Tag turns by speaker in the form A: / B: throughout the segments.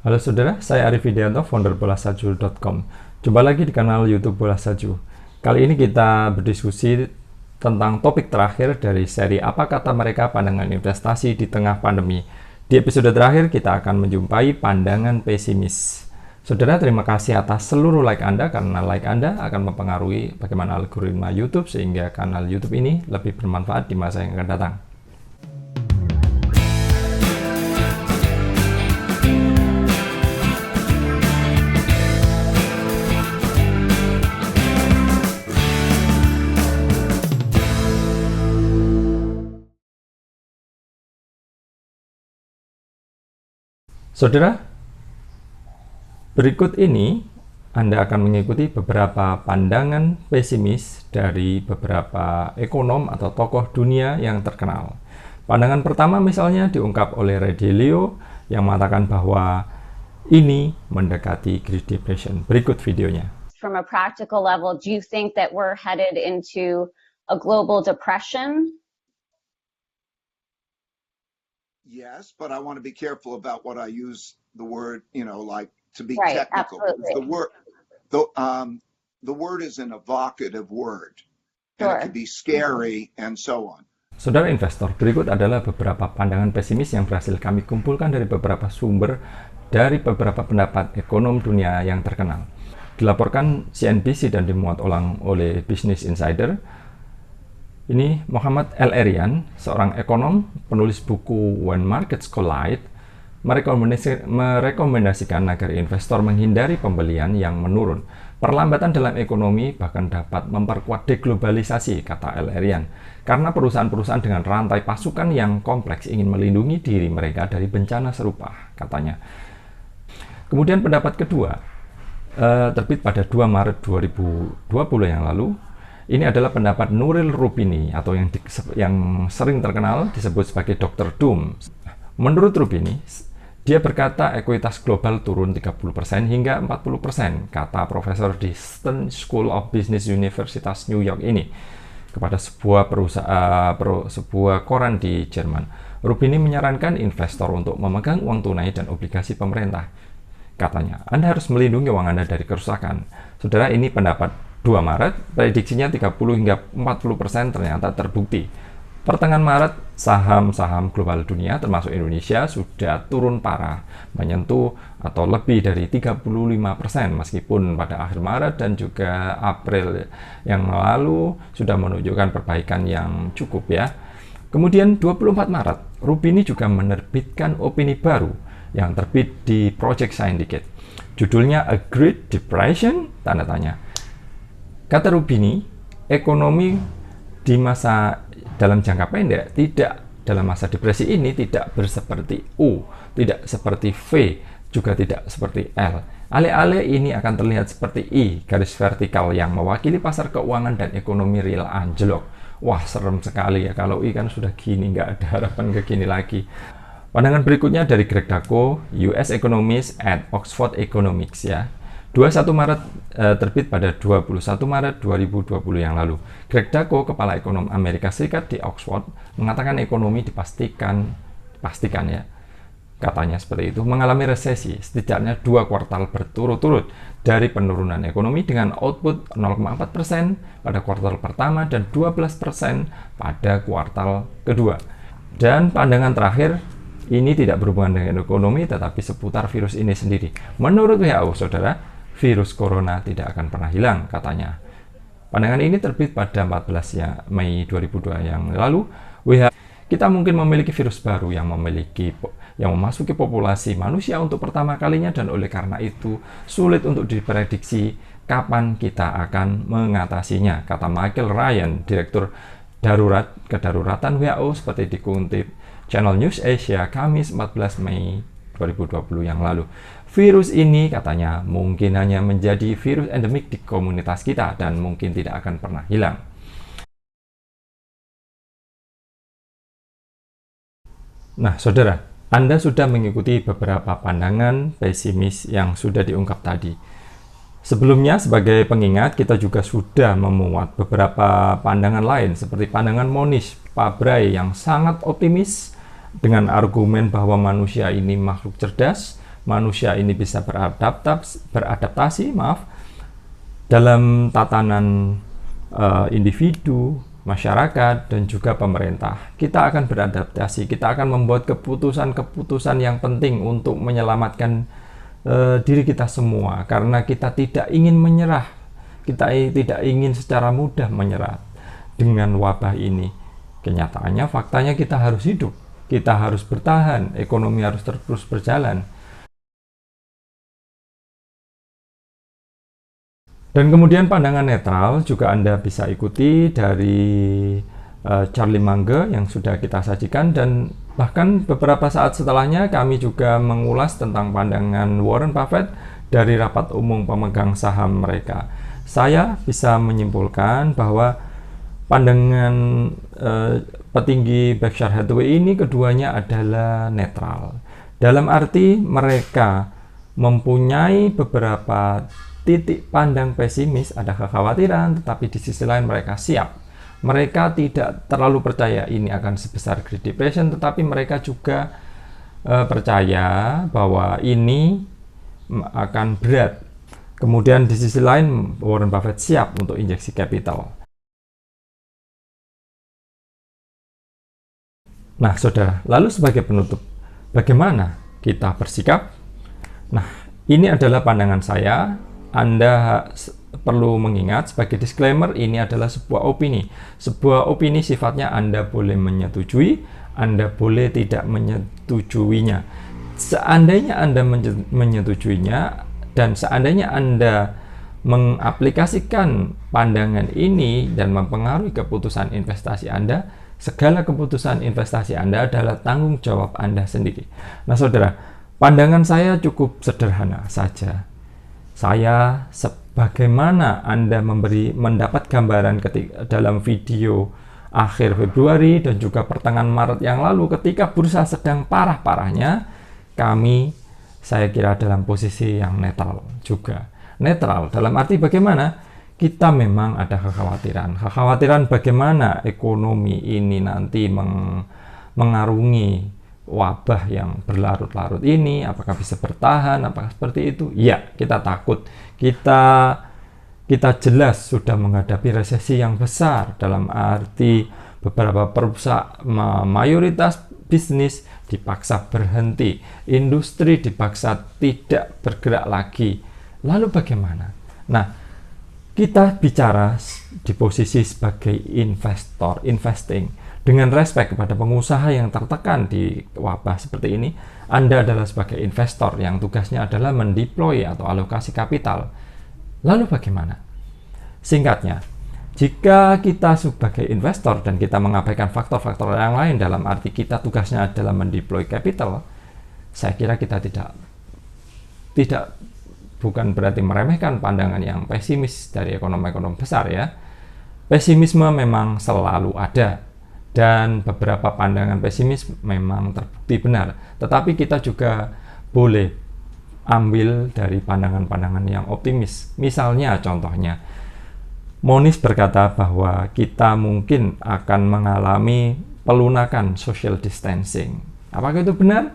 A: Halo saudara, saya Arif Widianto, founder bolasaju.com. Jumpa lagi di kanal YouTube Bola Saju. Kali ini kita berdiskusi tentang topik terakhir dari seri Apa Kata Mereka Pandangan Investasi di Tengah Pandemi. Di episode terakhir kita akan menjumpai pandangan pesimis. Saudara, terima kasih atas seluruh like Anda, karena like Anda akan mempengaruhi bagaimana algoritma YouTube sehingga kanal YouTube ini lebih bermanfaat di masa yang akan datang. Saudara, berikut ini Anda akan mengikuti beberapa pandangan pesimis dari beberapa ekonom atau tokoh dunia yang terkenal. Pandangan pertama misalnya diungkap oleh Ray Dalio yang mengatakan bahwa ini mendekati Great Depression. Berikut videonya.
B: From a practical level, do you think that we're headed into a global depression?
C: Yes, but I want to be careful about what I use the word, like to be
B: Right,
C: technical.
B: absolutely.
C: The word is an evocative word, and
B: Sure.
C: it can be scary and so on.
A: Saudara investor, berikut adalah beberapa pandangan pesimis yang berhasil kami kumpulkan dari beberapa sumber dari beberapa pendapat ekonom dunia yang terkenal. Dilaporkan CNBC dan dimuat ulang oleh Business Insider. Ini Muhammad L. Erian, seorang ekonom, penulis buku When Markets Collide, merekomendasikan agar investor menghindari pembelian yang menurun. Perlambatan dalam ekonomi bahkan dapat memperkuat deglobalisasi, kata L. Erian, karena perusahaan-perusahaan dengan rantai pasukan yang kompleks ingin melindungi diri mereka dari bencana serupa, katanya. Kemudian pendapat kedua, terbit pada 2 Maret 2020 yang lalu. Ini adalah pendapat Nuril Rubini atau yang sering terkenal disebut sebagai Dr. Doom. Menurut Rubini, dia berkata ekuitas global turun 30% hingga 40%, kata profesor di Stern School of Business Universitas New York ini kepada sebuah koran di Jerman. Rubini menyarankan investor untuk memegang uang tunai dan obligasi pemerintah. Katanya, Anda harus melindungi uang Anda dari kerusakan. Saudara, ini pendapat 2 Maret, prediksinya 30 hingga 40% ternyata terbukti. Pertengahan Maret, saham-saham global dunia termasuk Indonesia sudah turun parah, menyentuh atau lebih dari 35%, meskipun pada akhir Maret dan juga April yang lalu sudah menunjukkan perbaikan yang cukup ya. Kemudian 24 Maret, Rubini juga menerbitkan opini baru yang terbit di Project Syndicate. Judulnya A Great Depression? Tanda tanya. Kata Rubini, ekonomi di masa dalam jangka pendek dalam masa depresi ini tidak berseperti U, tidak seperti V, juga tidak seperti L. Alih-alih ini akan terlihat seperti I, garis vertikal yang mewakili pasar keuangan dan ekonomi real anjlok. Wah, serem sekali ya, kalau I kan sudah gini, nggak ada harapan ke gini lagi. Pandangan berikutnya dari Greg Dacko, US Economist at Oxford Economics ya. 21 Maret terbit pada 21 Maret 2020 yang lalu. Greg Dacko, kepala ekonom Amerika Serikat di Oxford, mengatakan ekonomi dipastikan ya, katanya seperti itu, mengalami resesi setidaknya 2 kuartal berturut-turut dari penurunan ekonomi dengan output 0,4% pada kuartal pertama dan 12% pada kuartal kedua. Dan pandangan terakhir, ini tidak berhubungan dengan ekonomi tetapi seputar virus ini sendiri. Menurut WHO, saudara, virus corona tidak akan pernah hilang, katanya. Pandangan ini terbit pada 14 Mei 2002 yang lalu. Kita mungkin memiliki virus baru yang memasuki populasi manusia untuk pertama kalinya, dan oleh karena itu sulit untuk diprediksi kapan kita akan mengatasinya, kata Michael Ryan, Direktur Kedaruratan WHO, seperti dikutip Channel News Asia Kamis 14 Mei 2020 yang lalu. Virus ini, katanya, mungkin hanya menjadi virus endemik di komunitas kita dan mungkin tidak akan pernah hilang. Nah, saudara, Anda sudah mengikuti beberapa pandangan pesimis yang sudah diungkap tadi. Sebelumnya, sebagai pengingat, kita juga sudah memuat beberapa pandangan lain, seperti pandangan Monish Pabrai yang sangat optimis dengan argumen bahwa manusia ini makhluk cerdas, manusia ini bisa beradaptasi, dalam tatanan individu, masyarakat, dan juga pemerintah. Kita akan beradaptasi, kita akan membuat keputusan-keputusan yang penting untuk menyelamatkan diri kita semua, karena kita tidak ingin menyerah, kita tidak ingin secara mudah menyerah dengan wabah ini. Kenyataannya, faktanya kita harus hidup, kita harus bertahan, ekonomi harus terus berjalan. Dan kemudian pandangan netral juga Anda bisa ikuti dari Charlie Munger yang sudah kita sajikan, dan bahkan beberapa saat setelahnya kami juga mengulas tentang pandangan Warren Buffett dari rapat umum pemegang saham mereka. Saya bisa menyimpulkan bahwa pandangan petinggi Berkshire Hathaway ini keduanya adalah netral. Dalam arti mereka mempunyai beberapa titik pandang pesimis, ada kekhawatiran, tetapi di sisi lain mereka siap. Mereka tidak terlalu percaya ini akan sebesar Great Depression, tetapi mereka juga percaya bahwa ini akan berat. Kemudian di sisi lain Warren Buffett siap untuk injeksi capital. Nah, saudara, lalu sebagai penutup, bagaimana kita bersikap? Nah, ini adalah pandangan saya. Anda perlu mengingat sebagai disclaimer, ini adalah sebuah opini. Sebuah opini sifatnya Anda boleh menyetujui, Anda boleh tidak menyetujuinya. Seandainya Anda menyetujuinya dan seandainya Anda mengaplikasikan pandangan ini dan mempengaruhi keputusan investasi Anda, segala keputusan investasi Anda adalah tanggung jawab Anda sendiri. Nah, saudara, pandangan saya cukup sederhana saja. Saya, sebagaimana Anda mendapat gambaran dalam video akhir Februari dan juga pertengahan Maret yang lalu, ketika bursa sedang parah-parahnya, saya kira dalam posisi yang netral juga. Netral dalam arti bagaimana? Kita memang ada kekhawatiran bagaimana ekonomi ini nanti mengarungi wabah yang berlarut-larut ini, apakah bisa bertahan, apakah seperti itu? Ya, kita takut. Kita jelas sudah menghadapi resesi yang besar, dalam arti beberapa perusahaan, mayoritas bisnis dipaksa berhenti, industri dipaksa tidak bergerak lagi. Lalu bagaimana? Nah, kita bicara di posisi sebagai investing, dengan respect kepada pengusaha yang tertekan di wabah seperti ini. Anda adalah sebagai investor yang tugasnya adalah mendeploy atau alokasi kapital. Lalu bagaimana? Singkatnya, jika kita sebagai investor dan kita mengabaikan faktor-faktor yang lain, dalam arti kita tugasnya adalah mendeploy capital, saya kira kita bukan berarti meremehkan pandangan yang pesimis dari ekonom-ekonom besar ya. Pesimisme memang selalu ada, dan beberapa pandangan pesimis memang terbukti benar. Tetapi kita juga boleh ambil dari pandangan-pandangan yang optimis. Misalnya, contohnya, Moniz berkata bahwa kita mungkin akan mengalami pelunakan social distancing. Apakah itu benar?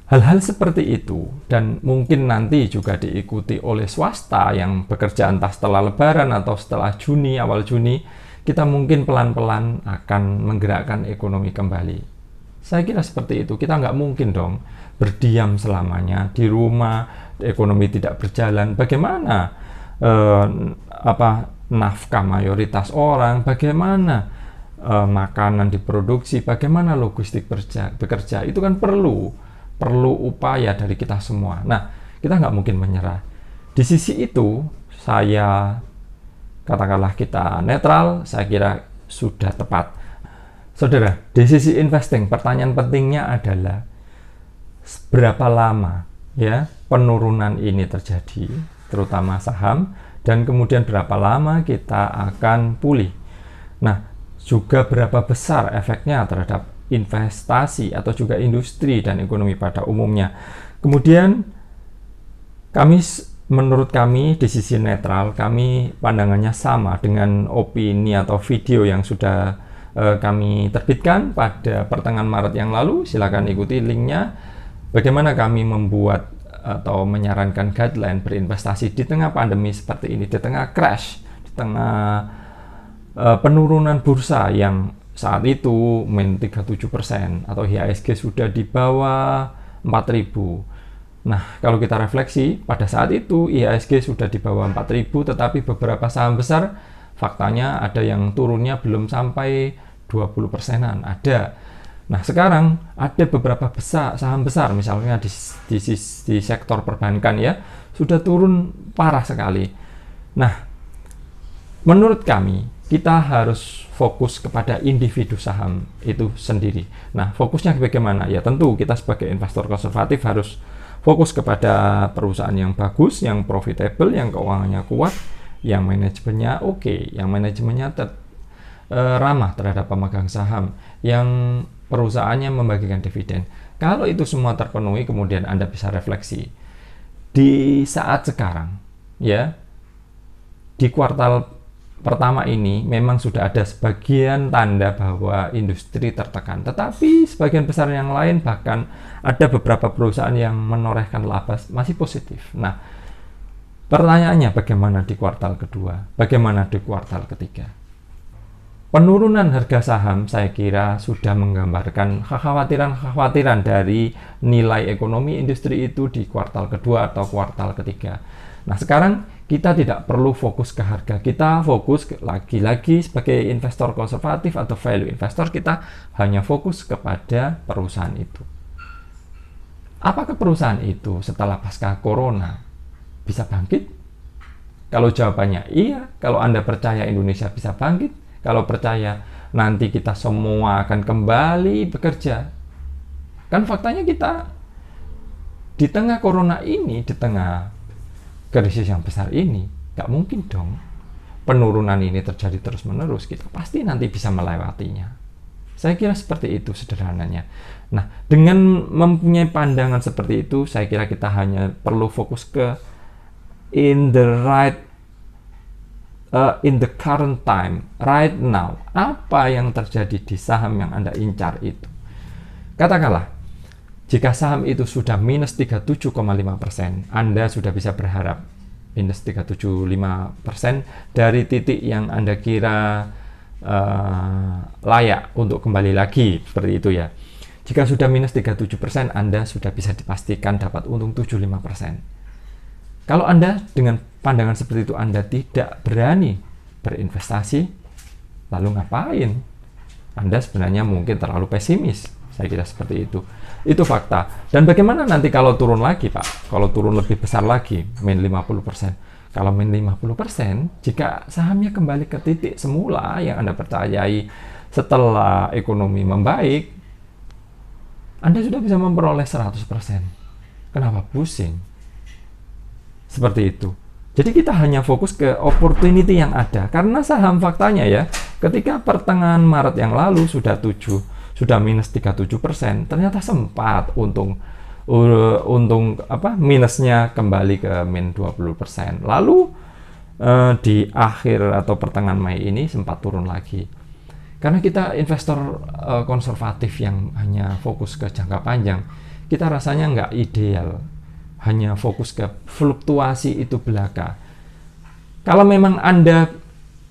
A: Hal-hal seperti itu, dan mungkin nanti juga diikuti oleh swasta yang bekerja entah setelah Lebaran atau setelah Juni, awal Juni, kita mungkin pelan-pelan akan menggerakkan ekonomi kembali. Saya kira seperti itu. Kita nggak mungkin dong berdiam selamanya di rumah, ekonomi tidak berjalan. Bagaimana nafkah mayoritas orang, bagaimana makanan diproduksi, bagaimana logistik bekerja, itu kan perlu upaya dari kita semua. Nah, kita nggak mungkin menyerah. Di sisi itu, katakanlah kita netral, saya kira sudah tepat. Saudara, di sisi investing, pertanyaan pentingnya adalah berapa lama ya penurunan ini terjadi, terutama saham, dan kemudian berapa lama kita akan pulih. Nah, juga berapa besar efeknya terhadap investasi atau juga industri dan ekonomi pada umumnya. Kemudian menurut kami di sisi netral, kami pandangannya sama dengan opini atau video yang sudah kami terbitkan pada pertengahan Maret yang lalu. Silakan ikuti linknya. bagaimana kami membuat atau menyarankan guideline berinvestasi di tengah pandemi seperti ini, di tengah crash, di tengah penurunan bursa yang saat itu min 37% atau IHSG sudah di bawah 4.000. Nah, kalau kita refleksi, pada saat itu IHSG sudah di bawah 4.000, tetapi beberapa saham besar faktanya ada yang turunnya belum sampai 20%-an, ada. Nah, sekarang ada beberapa saham besar, misalnya di sektor perbankan ya, sudah turun parah sekali. Nah, menurut kami, kita harus fokus kepada individu saham itu sendiri. Nah, fokusnya bagaimana? Ya tentu kita sebagai investor konservatif harus fokus kepada perusahaan yang bagus, yang profitable, yang keuangannya kuat, yang manajemennya oke, yang manajemennya ramah terhadap pemegang saham, yang perusahaannya membagikan dividen. Kalau itu semua terpenuhi, kemudian Anda bisa refleksi. Di saat sekarang, ya, di kuartal pertama ini memang sudah ada sebagian tanda bahwa industri tertekan, tetapi sebagian besar yang lain, bahkan ada beberapa perusahaan yang menorehkan laba masih positif. Nah, pertanyaannya bagaimana di kuartal kedua? Bagaimana di kuartal ketiga? Penurunan harga saham saya kira sudah menggambarkan kekhawatiran-kekhawatiran dari nilai ekonomi industri itu di kuartal kedua atau kuartal ketiga. Nah, sekarang kita tidak perlu fokus ke harga, kita fokus lagi-lagi sebagai investor konservatif atau value investor, kita hanya fokus kepada perusahaan itu. Apakah perusahaan itu setelah pasca corona bisa bangkit? Kalau jawabannya iya, kalau Anda percaya Indonesia bisa bangkit, kalau percaya nanti kita semua akan kembali bekerja, kan faktanya kita di tengah corona ini, di tengah krisis yang besar ini, nggak mungkin dong penurunan ini terjadi terus-menerus. Kita pasti nanti bisa melewatinya. Saya kira seperti itu sederhananya. Nah, dengan mempunyai pandangan seperti itu, saya kira kita hanya perlu fokus ke in the current time, right now. Apa yang terjadi di saham yang Anda incar itu? Katakanlah, jika saham itu sudah minus 37,5%, Anda sudah bisa berharap minus 375% dari titik yang Anda kira layak untuk kembali lagi, seperti itu ya. Jika sudah minus 37%, Anda sudah bisa dipastikan dapat untung 75%. Kalau Anda dengan pandangan seperti itu Anda tidak berani berinvestasi, lalu ngapain? Anda sebenarnya mungkin terlalu pesimis. Saya kira seperti itu. Itu fakta. Dan bagaimana nanti kalau turun lagi, Pak? Kalau turun lebih besar lagi, min 50%. Kalau min 50%, jika sahamnya kembali ke titik semula yang Anda percayai setelah ekonomi membaik, Anda sudah bisa memperoleh 100%. Kenapa pusing? Seperti itu. Jadi kita hanya fokus ke opportunity yang ada. Karena saham faktanya ya, ketika pertengahan Maret yang lalu sudah minus 37%, ternyata sempat untung minusnya kembali ke min 20%. Lalu di akhir atau pertengahan Mei ini sempat turun lagi. Karena kita investor konservatif yang hanya fokus ke jangka panjang, kita rasanya nggak ideal hanya fokus ke fluktuasi itu belaka. Kalau memang Anda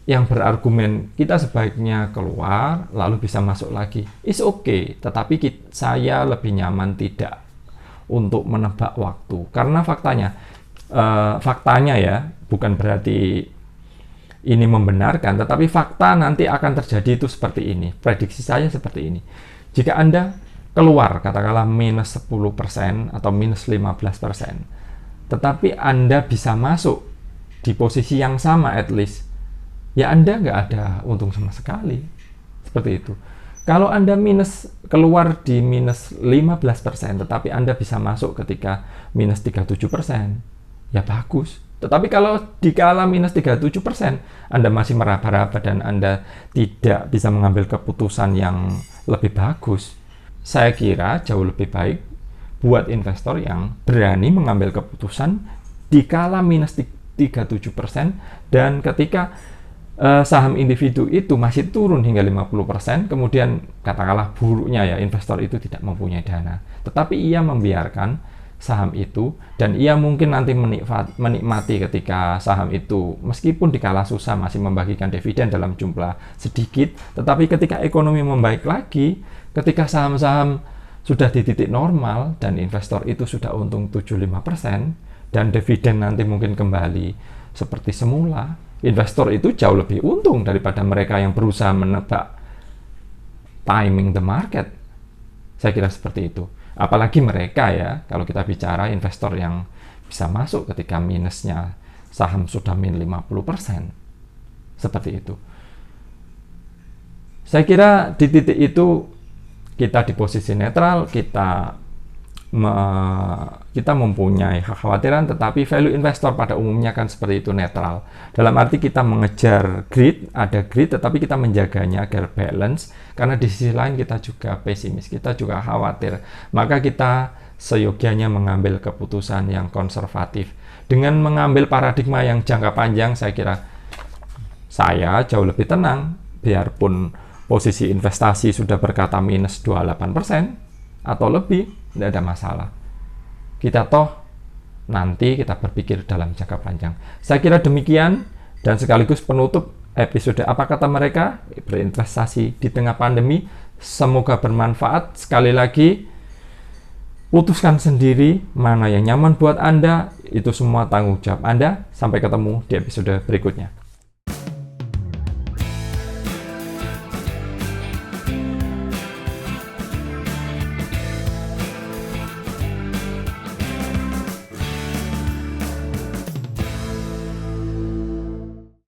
A: yang berargumen kita sebaiknya keluar lalu bisa masuk lagi, is okay, tetapi saya lebih nyaman tidak untuk menebak waktu, karena faktanya ya, bukan berarti ini membenarkan, tetapi fakta nanti akan terjadi itu seperti ini. Prediksi saya seperti ini. Jika Anda keluar katakanlah minus 10% atau minus 15%, tetapi Anda bisa masuk di posisi yang sama at least, ya Anda nggak ada untung sama sekali. Seperti itu. Kalau Anda keluar di minus 15%, tetapi Anda bisa masuk ketika minus 37%, ya bagus. Tetapi kalau dikala minus 37%, Anda masih meraba-raba dan Anda tidak bisa mengambil keputusan yang lebih bagus, saya kira jauh lebih baik buat investor yang berani mengambil keputusan dikala minus 37%, dan ketika saham individu itu masih turun hingga 50%, kemudian katakanlah buruknya ya, investor itu tidak mempunyai dana, tetapi ia membiarkan saham itu, dan ia mungkin nanti menikmati ketika saham itu meskipun dikala susah masih membagikan dividen dalam jumlah sedikit, tetapi ketika ekonomi membaik lagi, ketika saham-saham sudah di titik normal dan investor itu sudah untung 75% dan dividen nanti mungkin kembali seperti semula, investor itu jauh lebih untung daripada mereka yang berusaha menebak timing the market. Saya kira seperti itu. Apalagi mereka ya, kalau kita bicara investor yang bisa masuk ketika minusnya saham sudah min 50%. Seperti itu. Saya kira di titik itu kita di posisi netral, kita mempunyai kekhawatiran, tetapi value investor pada umumnya kan seperti itu, netral. Dalam arti kita mengejar greed, ada greed, tetapi kita menjaganya agar balance, karena di sisi lain kita juga pesimis, kita juga khawatir. Maka kita seyogianya mengambil keputusan yang konservatif. Dengan mengambil paradigma yang jangka panjang, saya kira saya jauh lebih tenang, biarpun posisi investasi sudah berkata minus 28% atau lebih, tidak ada masalah. Kita toh nanti kita berpikir dalam jangka panjang. Saya kira demikian, dan sekaligus penutup episode Apa Kata Mereka Berinvestasi di Tengah Pandemi. Semoga bermanfaat. Sekali lagi, putuskan sendiri mana yang nyaman buat Anda, itu semua tanggung jawab Anda. Sampai ketemu di episode berikutnya.